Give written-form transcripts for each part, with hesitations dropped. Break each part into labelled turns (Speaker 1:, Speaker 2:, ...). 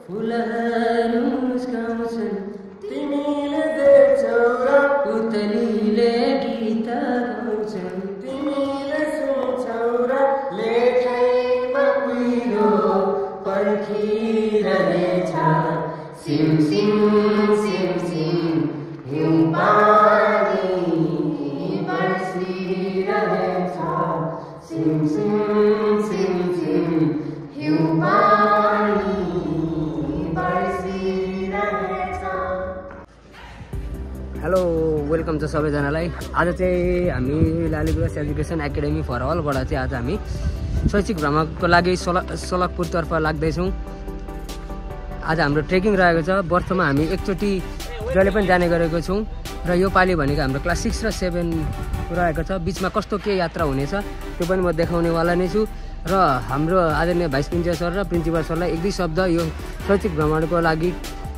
Speaker 1: फुलहरू मुस्काउँछन् तिमीले देख्छौ र पुतलीले गीत गाउँछन् तिमीले सुन्छौ र लेखैमा कुहिरो पर्खिरहेछ सिम सिम सिम सिम हिउँ पानी बर्सिरहेछ सिम सिम सिम सिम हिउँ पानी बर्सिरहेछ। हेलो वेलकम छ सबैजनालाई। आज चाहिँ हामी लालीगुराँस एजुकेसन एकाडेमी फर अलबाट चाहिँ आज हामी शैक्षिक भ्रमणको लागि सलकपुरतर्फ लाग्दैछौँ। आज हाम्रो ट्रेकिङ रहेको छ। वर्षमा हामी एकचोटि जहिले पनि जाने गरेको छौँ र यो पालि भनेको हाम्रो क्लास 6 र 7 रहेको छ। बिचमा कस्तो के यात्रा हुनेछ त्यो पनि म देखाउनेवाला नै छु र हाम्रो आदरणीय भाइस प्रिन्सिपल सर र प्रिन्सिपल सरलाई एक दुई शब्द यो शैक्षिक भ्रमणको लागि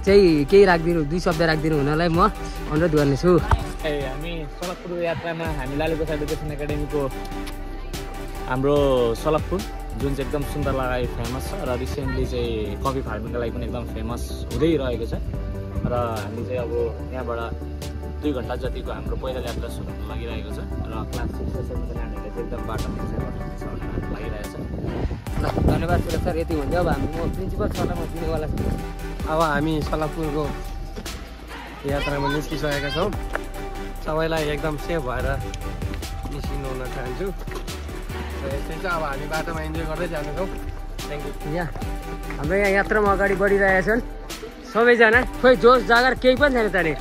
Speaker 1: चाहिँ केही राखिदिनु, दुई शब्द राखिदिनु हुनलाई म अनुरोध गर्नेछु।
Speaker 2: हामी सलकपुर यात्रामा हामी लालीगुराँस एजुकेसन एकाडेमीको हाम्रो सलकपुर जुन चाहिँ एकदम सुन्दरलाई फेमस छ र रिसेन्टली चाहिँ कफी फार्मिङको लागि पनि एकदम फेमस हुँदै रहेको छ र हामी चाहिँ अब यहाँबाट 2 घन्टा जतिको हाम्रो पैदल यात्रा सुरु हुन लागिरहेको छ र क्लास 6 र 7 का नानीहरूले चाहिँ एकदम बाटोमा लागिरहेछ।
Speaker 1: ल धन्यवाद सर, यति हुन्छ। अब हामी म प्रिन्सिपल सरलाई म दिनेवाला छु।
Speaker 3: अब हामी सलकपुरको यात्रामा निस्किसकेका छौँ। सबैलाई एकदम सेफ भएर निस्किनु हुन चाहन्छु र यस्तै छ। अब हामी बाटोमा इन्जोय गर्दै जानेछौँ। Thank you.
Speaker 1: यहाँ हाम्रो यहाँ यात्रामा अगाडि बढिरहेका छन् सबैजना। खोइ जोस जागर केही पनि छैन त नि।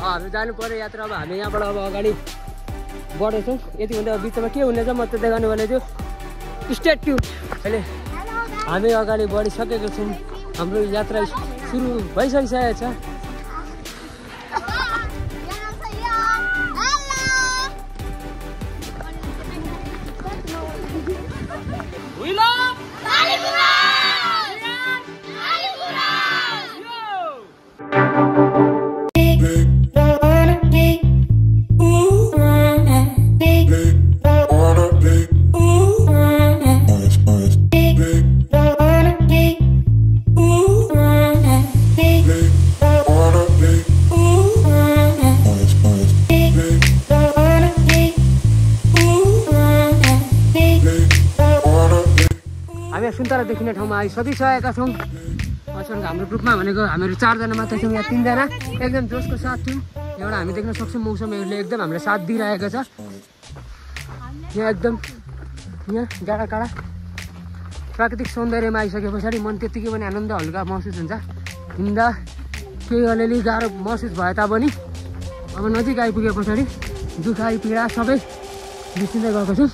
Speaker 1: हामी जानु पर्यो यात्रा। अब हामी यहाँबाट अब अगाडि बढेछौँ। यति भन्दा बिचमा के हुनेछ म त देखाउनेवाला छु। State tune. अहिले हामी अगाडि बढिसकेको छौँ। हाम्रो यात्रा सुरु भइसकिसकेको छ। हामी सुन्तला देखिने ठाउँमा आइसकिसकेका छौँ। अचानक हाम्रो ग्रुपमा भनेको हामीहरू 4 जना मात्र छौँ। यहाँ 3 जना एकदम जोसको साथ थियौँ। एउटा हामी देख्न सक्छौँ मौसमहरूले एकदम हामीलाई साथ दिइरहेको छ। यहाँ एकदम यहाँ डाँडा काँडा प्राकृतिक सौन्दर्यमा आइसके पछाडि मन त्यत्तिकै पनि आनन्द हल्का महसुस हुन्छ। हिँड्दा केही अलिअलि गाह्रो महसुस भए तापनि अब नजिक आइपुगे पछाडि दुखाइ पीडा सबै बिर्सिँदै गएको छु।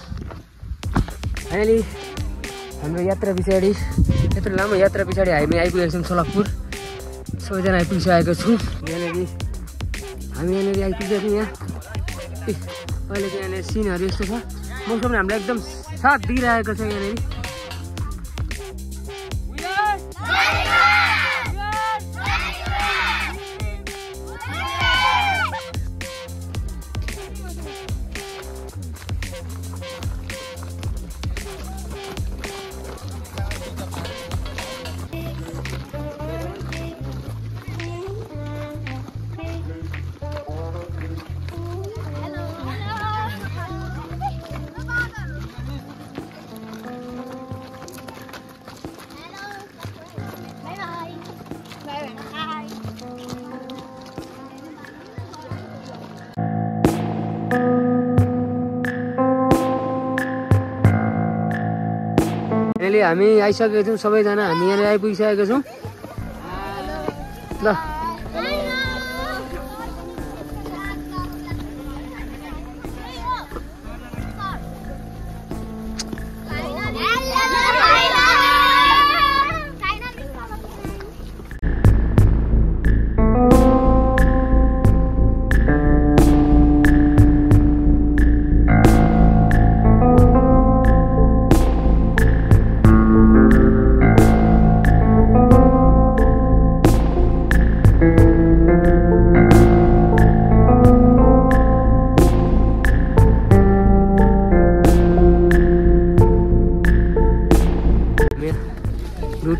Speaker 1: फाइनली हाम्रो यात्रा पछाडि यत्रो लामो यात्रा पछाडि हामी आइपुगेको छौँ सलकपुर। सबैजना आइपुगिसकेको छु। हामी यहाँनिर आइपुगेको यहाँ अहिले चाहिँ यहाँनिर सिनहरू यस्तो छ। मौसमले हामीलाई एकदम साथ दिइरहेको छ यहाँनिर। अहिले हामी आइसकेको छौँ सबैजना। हामी यहाँनिर आइपुगिसकेको छौँ। ल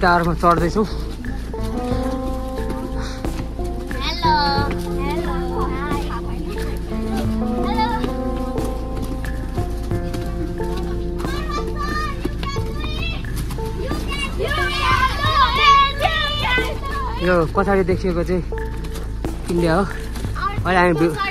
Speaker 1: टावरमा चढ्दैछौँ। यो पछाडि देखिएको चाहिँ इन्डिया हो। अहिले हामी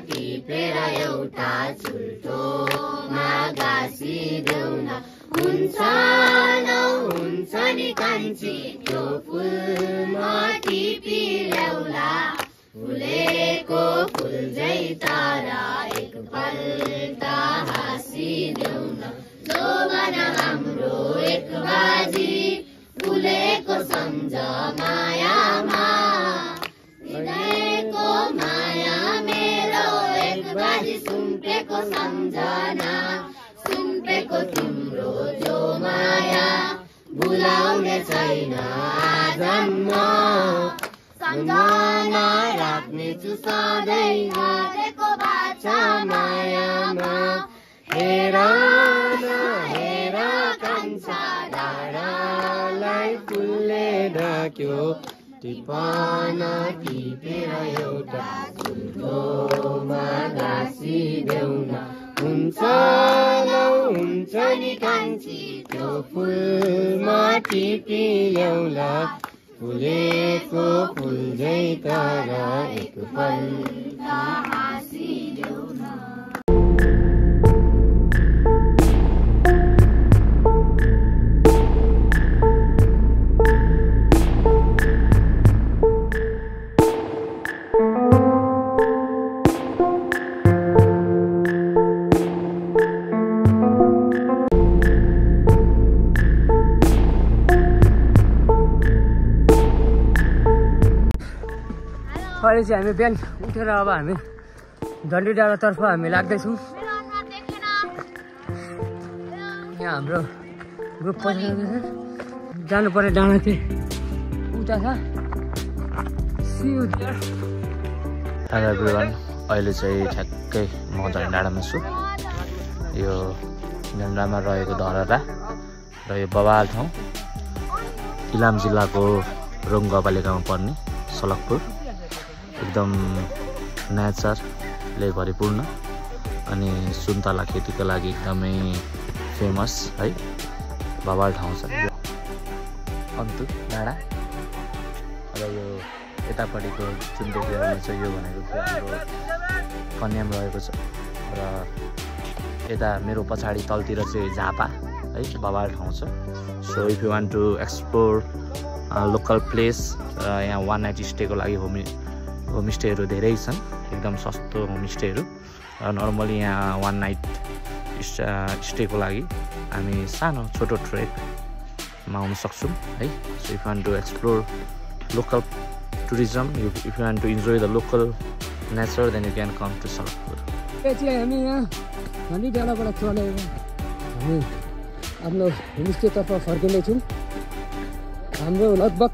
Speaker 4: टिपेर एउटा चुल्ठोमा गाँसिदेऊ न हुन्छ नहुन्छ नि कान्छी त्यो फुलमा टिपी ल्याउला फुलेको फुल झै तारा एकपल्ट हाँसिदेऊ न जोगन हाम्रो एक बाजी फुलेको सम्झ मायामा हृदयको माया मेरो एक बाजी सुम्पेको सम्झना सुम्पेको तिम्रो जो माया भुलाउने छैन आजम्म सम्झना राख्नेछु सधैँ हारेको बाछा मायामा हेर न हेर कान्छा डाँडालाई फुलले ढाक्यो टिपन टिपेर एउटा चुल्ठोमा गाँसिदेऊ न हुन्छ नहुन्छ नि कान्छी त्यो फुलमा टिपी ल्याउला फुलेको फुल झै तर एकपल्ट हाँसिदेऊ न।
Speaker 1: अहिले चाहिँ हामी बिहान उठेर अब हामी झन्डी डाँडातर्फ हामी लाग्दैछौँ। यहाँ हाम्रो ग्रुप पछाडि जानुपर्ने डाँडा चाहिँ उता छ।
Speaker 2: हेलो एभ्रिवान, अहिले चाहिँ ठ्याक्कै म झन्डी डाँडामा छु। यो झन्डामा रहेको धरहरा र यो बबाल ठाउँ इलाम जिल्लाको रोङ गाउँपालिकामा पर्ने सलकपुर एकदम नेचरले भरिपूर्ण अनि सुन्तला खेतीको लागि एकदमै फेमस है बबाल ठाउँ छ अन्तु डाँडा। र यो यतापट्टिको जुन देखिरहेको छ यो भनेको चाहिँ हाम्रो कन्याम रहेको छ र यता मेरो पछाडि तलतिर चाहिँ झापा है बबाल ठाउँ छ। So if you want to explore local place यहाँ वान नाइट स्टेको लागि होमस्टेहरू धेरै छन्, एकदम सस्तो होमस्टेहरू। नर्मली यहाँ वान नाइट स्टेको लागि हामी सानो छोटो ट्रेकमा आउन सक्छौँ है। So if want to explore local tourism, if you want to enjoy the local nature then you can come to Salakpur.
Speaker 1: चाहिँ हामी यहाँ झन्डी डाँडाबाट चढेर हामी आफ्नो होमस्टेतर्फ फर्किँदैछौँ। हाम्रो लगभग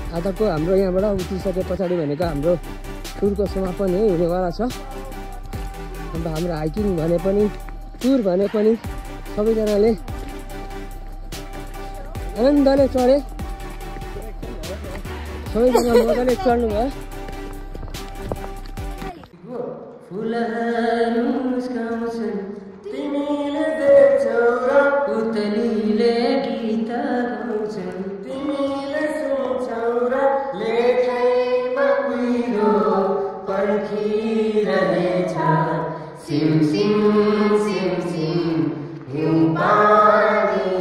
Speaker 1: आजको हाम्रो यहाँबाट उत्रिसके पछाडि भनेको हाम्रो टुरको समापन यही हुनेवाला छ। अन्त हाम्रो हाइकिङ भने पनि टुर भने पनि सबैजनाले आनन्दले चढे, सबैजना मजाले चढ्नु भयो। फुलहरू मुस्काउँछन् तिमीले देख्छौ र पुतलीले गीत गाउँछन् तिमीले सुन्छौ र लेखैमा कुहिरो पर्खिरहेछ सिम सिम सिम सिम हिउँ पानी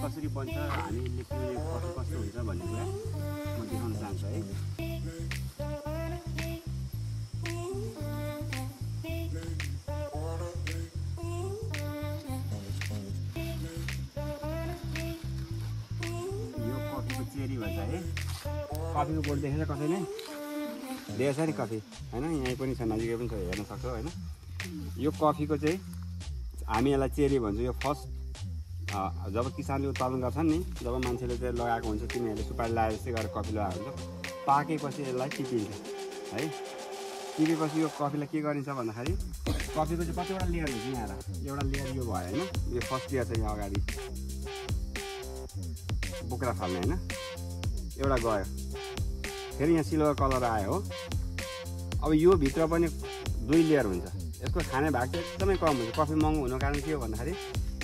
Speaker 5: कसरी बन्छ हामीले पिउने कस्तो कस्तो हुन्छ भन्ने कुरा म देखाउन चाहन्छु है। यो कफीको चेरी भन्छ है। कफीको बोर्ड देखेर कसैले देखेछ नि कफी होइन, यहीँ पनि छ, नजिकै पनि छ, हेर्न सक्छौ होइन। यो कफीको चाहिँ हामी यसलाई चेरी भन्छौँ। यो फर्स्ट जब किसानले उत्पादन गर्छन् नि, जब मान्छेले चाहिँ लगाएको हुन्छ, तिनीहरूले सुपारी लगाएर जस्तै गरेर कफी लगाएको हुन्छ, पाकेपछि यसलाई टिपिन्छ है। टिपेपछि यो कफीलाई के गरिन्छ भन्दाखेरि कफीको चाहिँ कतिवटा लेयर हुन्छ यहाँ, एउटा लेयर यो भयो होइन, यो फर्स्ट लेयर चाहिँ यहाँ अगाडि बोक्रा फाल्ने होइन, एउटा गयो, फेरि यहाँ सिल्भर कलर आयो हो। अब यो भित्र पनि 2 लेयर हुन्छ। यसको खाने भाग चाहिँ एकदमै कम हुन्छ। कफी महँगो हुनुको कारण के हो भन्दाखेरि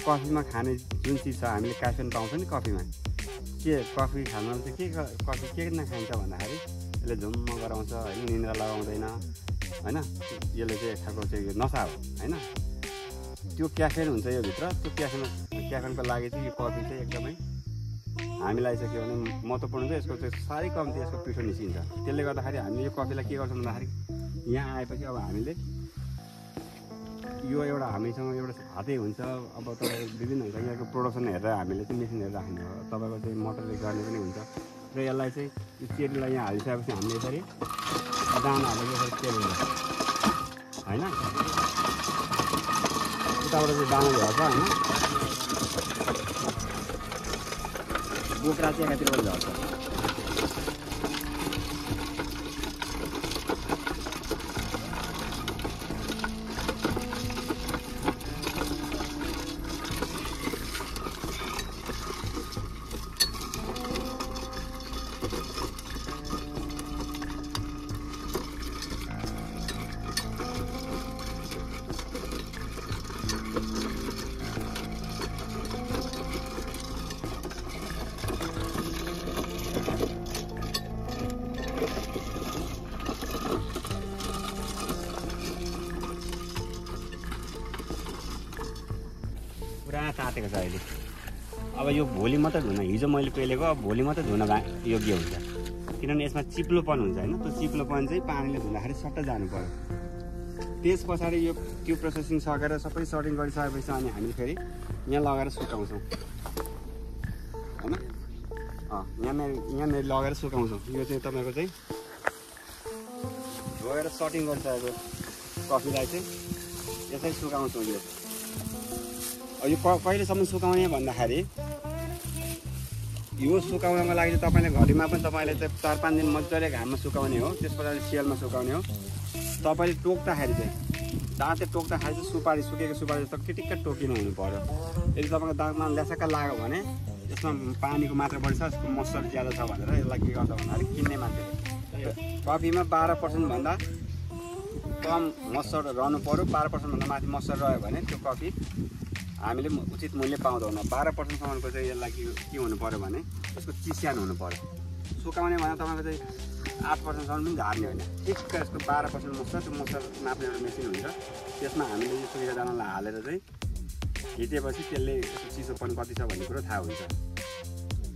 Speaker 5: कफीमा खाने जुन चिज छ, हामीले क्याफेन पाउँछ नि कफीमा, के कफी खानुमा चाहिँ कफी के नखाइन्छ भन्दाखेरि यसले झुम्म गराउँछ होइन, निन्द्रा लगाउँदैन होइन, यसले चाहिँ एक खालको चाहिँ नसा हो होइन। त्यो क्याफेन हुन्छ यो भित्र। त्यो क्याफेनको लागि चाहिँ यो कफी चाहिँ एकदमै हामीलाई चाहिँ के भने महत्त्वपूर्ण चाहिँ यसको चाहिँ साह्रै कम्ती यसको पिठो निस्किन्छ। त्यसले गर्दाखेरि हामीले यो कफीलाई के गर्छौँ भन्दाखेरि यहाँ आएपछि अब हामीले यो एउटा हामीसँग एउटा हातै हुन्छ। अब तपाईँको विभिन्न हुन्छ, यहाँको प्रोडक्सन हेरेर हामीले चाहिँ मेसिन हेरेर राख्ने हो, तपाईँको चाहिँ मोटरले गर्ने पनि हुन्छ। र यसलाई चाहिँ यो चेरीलाई यहाँ हालिसकेपछि हामीले यसरी दाना हालेर यसरी चेरिन्छ होइन, उताबाट चाहिँ दाना झर्छ होइन, बोक्रा चाहिँ एकातिरबाट झर्छ। पुरा तातेको छ अहिले। अब यो भोलि मात्रै धुन, हिजो मैले पेलेको अब भोलि मात्रै धुन योग्य हुन्छ, किनभने यसमा चिप्लोपन हुन्छ होइन। त्यो चिप्लोपन चाहिँ पानीले धुँदाखेरि सट्ट जानु पर्यो। त्यस पछाडि यो त्यो प्रोसेसिङ सकेर सबै सर्टिङ गरिसकेपछि अनि हामी फेरि यहाँ लगाएर सुकाउँछौँ होइन। यहाँनिर लगाएर सुकाउँछौँ। यो चाहिँ तपाईँको चाहिँ धोएर सर्टिङ गरिसकेको कफीलाई चाहिँ यसरी सुकाउँछौँ। यो कहिलेसम्म सुकाउने भन्दाखेरि यो सुकाउनको लागि चाहिँ तपाईँले घडीमा पनि तपाईँले चाहिँ 4-5 दिन मजाले घाममा सुकाउने हो, त्यस पछाडि सिएलमा सुकाउने हो। तपाईँले टोक्दाखेरि चाहिँ दाँतले टोक्दाखेरि चाहिँ सुपारी सुकेको सुपारी जस्तो किटिक्क टोकिनु हुनु पर्यो। यदि तपाईँको दाँतमा ल्यासक्क लाग्यो भने यसमा पानीको मात्रा बढी छ, यसको मोइस्चर ज्यादा छ भनेर यसलाई के गर्छ भन्दाखेरि किन्ने मान्छेले कफीमा 12% भन्दा कम मोइस्चर रहनु पर्यो। 12% भन्दा माथि मोइस्चर रह्यो भने त्यो कफी हामीले उचित मूल्य पाउँदैनौँ। 12%सम्मको चाहिँ यसलाई के हुनु पऱ्यो भने यसको चिस्यान हुनु पऱ्यो। सुकाउने भने तपाईँको चाहिँ 8%सम्म पनि झार्ने होइन, ठिक्क यसको 12% मोइस्चर, त्यो मोइस्चर नाप्ने एउटा मेसिन हुन्छ, त्यसमा हामीले यो सुकेको दानालाई हालेर चाहिँ हिटेपछि त्यसले यसको चिसोपन कति छ भन्ने कुरो थाहा हुन्छ।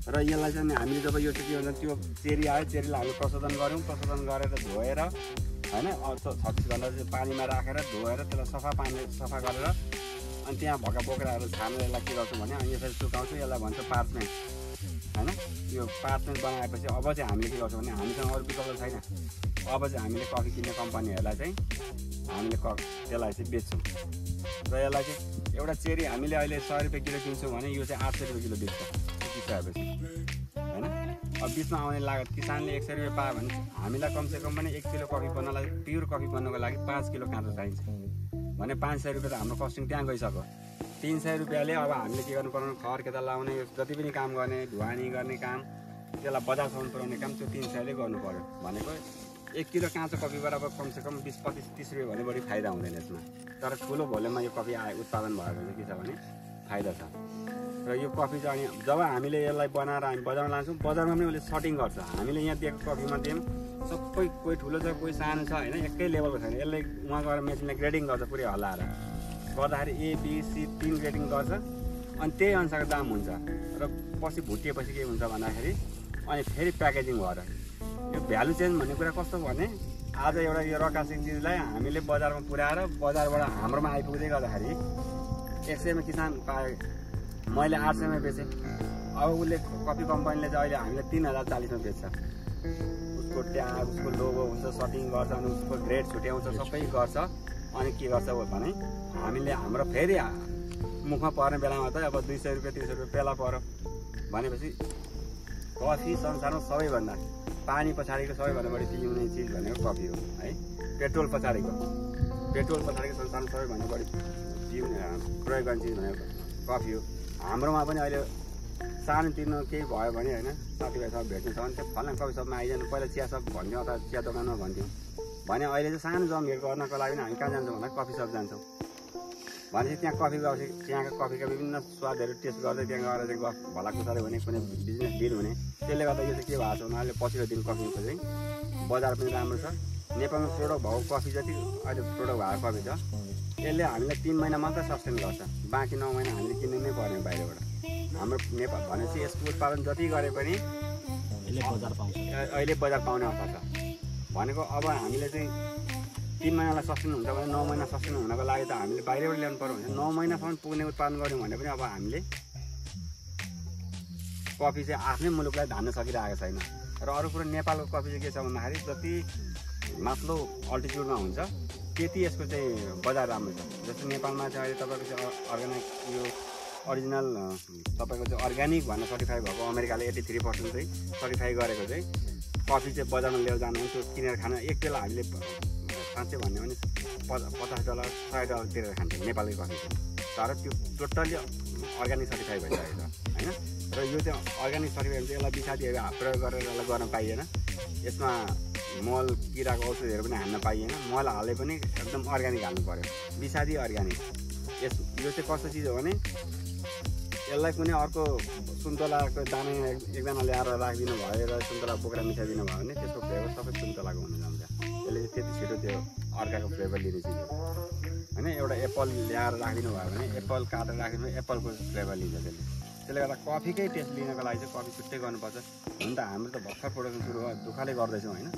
Speaker 5: र यसलाई चाहिँ हामीले जब यो चाहिँ के भन्छ त्यो चेरी आयो, चेरीलाई हामीले प्रशोधन गऱ्यौँ, प्रशोधन गरेर धोएर होइन 36 घन्टा चाहिँ पानीमा राखेर धोएर त्यसलाई सफा गरेर अनि त्यहाँ भएका बोक्राहरू छानेर यसलाई के गर्छु भने अनि यसरी सुकाउँछु यसलाई भन्छ पार्चमेन्ट हैन यो पार्चमेन्ट बनाएपछि अब चाहिँ हामीले के गर्छौँ भने हामीसँग अरू विकल्प छैन अब चाहिँ हामीले कफी किन्ने कम्पनीहरूलाई चाहिँ हामीले त्यसलाई चाहिँ बेच्छौँ र यसलाई चाहिँ एउटा चेरी हामीले अहिले 100 रुपियाँ किलो किन्छौँ भने यो चाहिँ 800 रुपियाँ किलो बेच्छ किसिसकेपछि हैन अब बिचमा आउने लागत किसानले 100 रुपियाँ पायो भने हामीलाई कमसेकम पनि 1 किलो कफी बन्नलाई प्योर कफी बन्नको लागि 5 किलो काँचो चाहिन्छ भने 500 रुपियाँ त हाम्रो कस्टिङ त्यहाँ गइसक्यो 300 रुपियाँले अब हामीले के गर्नु पर्ने खर खेत लाउने जति पनि काम गर्ने ढुवानी गर्ने काम त्यसलाई बजारसम्म पुर्याउने काम त्यो 300ले गर्नु पर्यो भनेको 1 किलो काँचो कफीबाट अब कमसेकम 20-25-30 रुपियाँ भने बढी फाइदा हुँदैन यसमा तर ठुलो भोल्युममा यो कफी उत्पादन भएको चाहिँ के छ भने फाइदा छ र यो कफी चाहिँ अनि जब हामीले यसलाई बनाएर हामी बजारमा लान्छौँ बजारमा पनि उसले सटिङ गर्छ हामीले यहाँ दिएको कफीमा दियौँ सबै कोही ठुलो छ कोही सानो छ होइन एकै लेभलको छैन यसले उहाँ गएर मेसिनले ग्रेडिङ गर्छ पुरै हल्लाएर गर्दाखेरि A, B, C 3 ग्रेडिङ गर्छ अनि त्यही अनुसारको दाम हुन्छ र पछि भुटिएपछि के हुन्छ भन्दाखेरि अनि फेरि प्याकेजिङ भएर यो भ्यालु चेन्ज भन्ने कुरा कस्तो भने आज एउटा यो रकासिङ चिजलाई हामीले बजारमा पुर्याएर बजारबाट हाम्रोमा आइपुग्दै गर्दाखेरि 100 मा किसान पाए मैले 800 मा बेचेँ अब उसले कफी कम्पनीले चाहिँ अहिले हामीले 3040 मा बेच्छ उसको ट्याग उसको लोगो हुन्छ सटिङ गर्छ अनि उसको ग्रेड छुट्याउँछ सबै गर्छ अनि के गर्छ भने हामीले हाम्रो फेरि मुखमा पर्ने बेलामा त अब 200 रुपियाँ 300 रुपियाँ पेला पर्यो भनेपछि कफी संसारमा सबैभन्दा पानी पछाडिको सबैभन्दा बढी पिउने चिज भनेको कफी हो है पेट्रोल पछाडिको संसारमा सबैभन्दा बढी प्रयोग गर्ने चिज भनेको कफी हो हाम्रोमा पनि अहिले सानोतिनो केही भयो भने होइन साथीभाइसँग भेट्नु छ भने त्यो फलाना कफी सपमा आइजानु पहिला चिया सप भन्थ्यौँ अथवा चिया दोकानमा भन्थ्यौँ भने अहिले चाहिँ सानो जमघट गर्नको लागि हामी कहाँ जान्छौँ भन्दा कफी सप जान्छौँ भनेपछि त्यहाँ कफी गएपछि त्यहाँको कफीका विभिन्न स्वादहरू टेस्ट गर्दै त्यहाँ गएर चाहिँ गफ भला कुसारे हुने कुनै बिजनेस डिल हुने त्यसले गर्दा यो चाहिँ के भएको छ भने अहिले पछिल्लो दिन कफीको चाहिँ बजार पनि राम्रो छ नेपालमा प्रोडक्ट भएको कफी जति अहिले प्रोडक्ट भएको कफी छ यसले हामीलाई 3 महिना मात्र सस्टेन गर्छ बाँकी 9 महिना हामीले किन्नु नै पर्ने बाहिरबाट हाम्रो नेपाल भनेपछि यसको उत्पादन जति गरे पनि अहिले बजार पाउने अवस्था छ भनेको अब हामीले चाहिँ 3 महिनालाई सस्टेन हुन्छ भने 9 महिना सस्टेन हुनको लागि त हामीले बाहिरबाट ल्याउनु पर्यो भने 9 महिनासम्म पुग्ने उत्पादन गऱ्यौँ भने पनि अब हामीले कफी चाहिँ आफ्नै मुलुकलाई धान्न सकिरहेको छैन र अरू कुरो नेपालको कफी चाहिँ के छ भन्दाखेरि जति माथिल्लो अल्टिट्युडमा हुन्छ त्यति यसको चाहिँ बजार राम्रो छ जस्तो नेपालमा चाहिँ अहिले तपाईँको चाहिँ अर्ग्यानिक यो ओरिजिनल तपाईँको चाहिँ अर्ग्यानिक भनेर सर्टिफाई भएको अमेरिकाले 83% चाहिँ सर्टिफाई गरेको चाहिँ कफी चाहिँ बजारमा लिएर जानु त्यो किनेर खान एक बेला हामीले साँच्चै भन्यो भने $50 $100 तिरेर खान्छौँ नेपाली कफी चाहिँ तर त्यो टोटल्ली अर्ग्यानिक सर्टिफाई भइसकेको छ होइन र यो चाहिँ अर्ग्यानिक सर्टिफाई चाहिँ यसलाई विषादीहरू प्रयोग गरेर यसलाई गर्न पाइएन यसमा मल किराको औषधिहरू पनि हाल्न पाइएन मल हाले पनि एकदम अर्ग्यानिक हाल्नु पर्यो विषादी अर्ग्यानिक यो चाहिँ कस्तो चिज हो भने यसलाई कुनै अर्को सुन्तलाको दाना एकजना ल्याएर राखिदिनु भयो र सुन्तला बोक्रा मिसाइदिनु भयो भने त्यसको फ्लेभर सबै सुन्तलाको हुन जान्छ यसले त्यति छिटो त्यो अर्काको फ्लेभर लिने चिज हो होइन एउटा एप्पल ल्याएर राखिदिनु भयो भने एप्पल काटेर राखिदिनु एप्पलको फ्लेभर लिन्छ त्यसले गर्दा कफीकै टेस्ट लिनको लागि चाहिँ कफी छुट्टै गर्नुपर्छ हुन त हाम्रो त भर्खर प्रोडक्सन सुरु दुःखले गर्दैछौँ होइन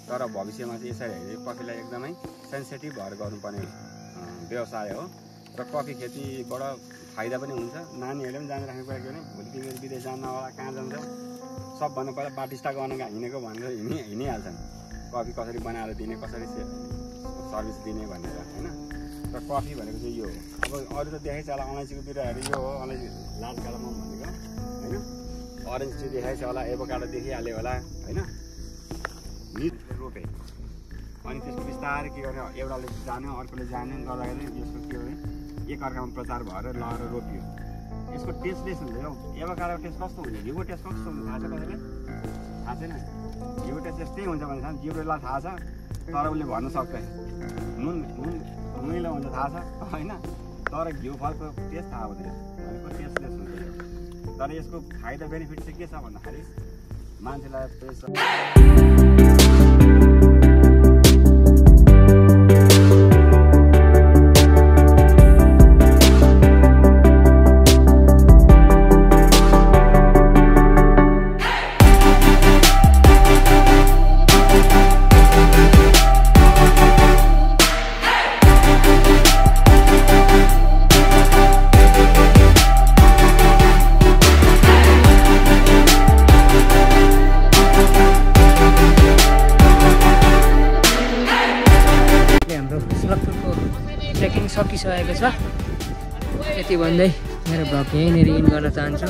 Speaker 5: तर भविष्यमा चाहिँ यसरी हेरी कफीलाई एकदमै सेन्सिटिभ भएर गर्नुपर्ने व्यवसाय हो र कफी खेतीबाट फाइदा पनि हुन्छ नानीहरूले पनि जान राख्ने कुरा के भने भोलि तिमीहरू विदेश जान्न होला कहाँ जान्छ सबभन्दा पहिला बाटिस्टा गर्नका हिँडेको भनेर हिँडिहाल्छन् कफी कसरी बनाएर दिने कसरी सर्भिस दिने भनेर होइन र कफी भनेको चाहिँ यो हो अब अरू त देखाइ छ होला अलैँचीको बिरुवाहरू यो हो अलैँची लाल कालोमम भनेको होइन अरेन्ज ट्री देखाइ छ होला एभोकाडो देखिहाल्यो होला होइन मिटले रोपे अनि त्यसको बिस्तारै के गर्ने एउटाले जान्यो अर्कोले जान्यो गर्दाखेरि यसको के हो भने एकअर्कामा प्रचार भएर लगेर रोपियो यसको टेस्ट हुन्छ हौ एभोकाडोको टेस्ट कस्तो हुन्छ घिउको टेस्ट कस्तो हुन्छ थाहा छ कसैले थाहा छैन घिउको टेस्ट यस्तै हुन्छ भने जिब्रोलाई थाहा छ तर उसले भन्न सक्दैन नुनिलो हुन्छ थाहा छ होइन तर घिउ फलको टेस्ट थाहा हुँदैन भनेको टेस्टलेस हुन्छ तर यसको फाइदा बेनिफिट चाहिँ के छ भन्दाखेरि मान्छेलाई
Speaker 1: सकिसकेको छ। यति भन्दै मेरो भ्लग यहीँनिर इन गर्न चाहन्छु।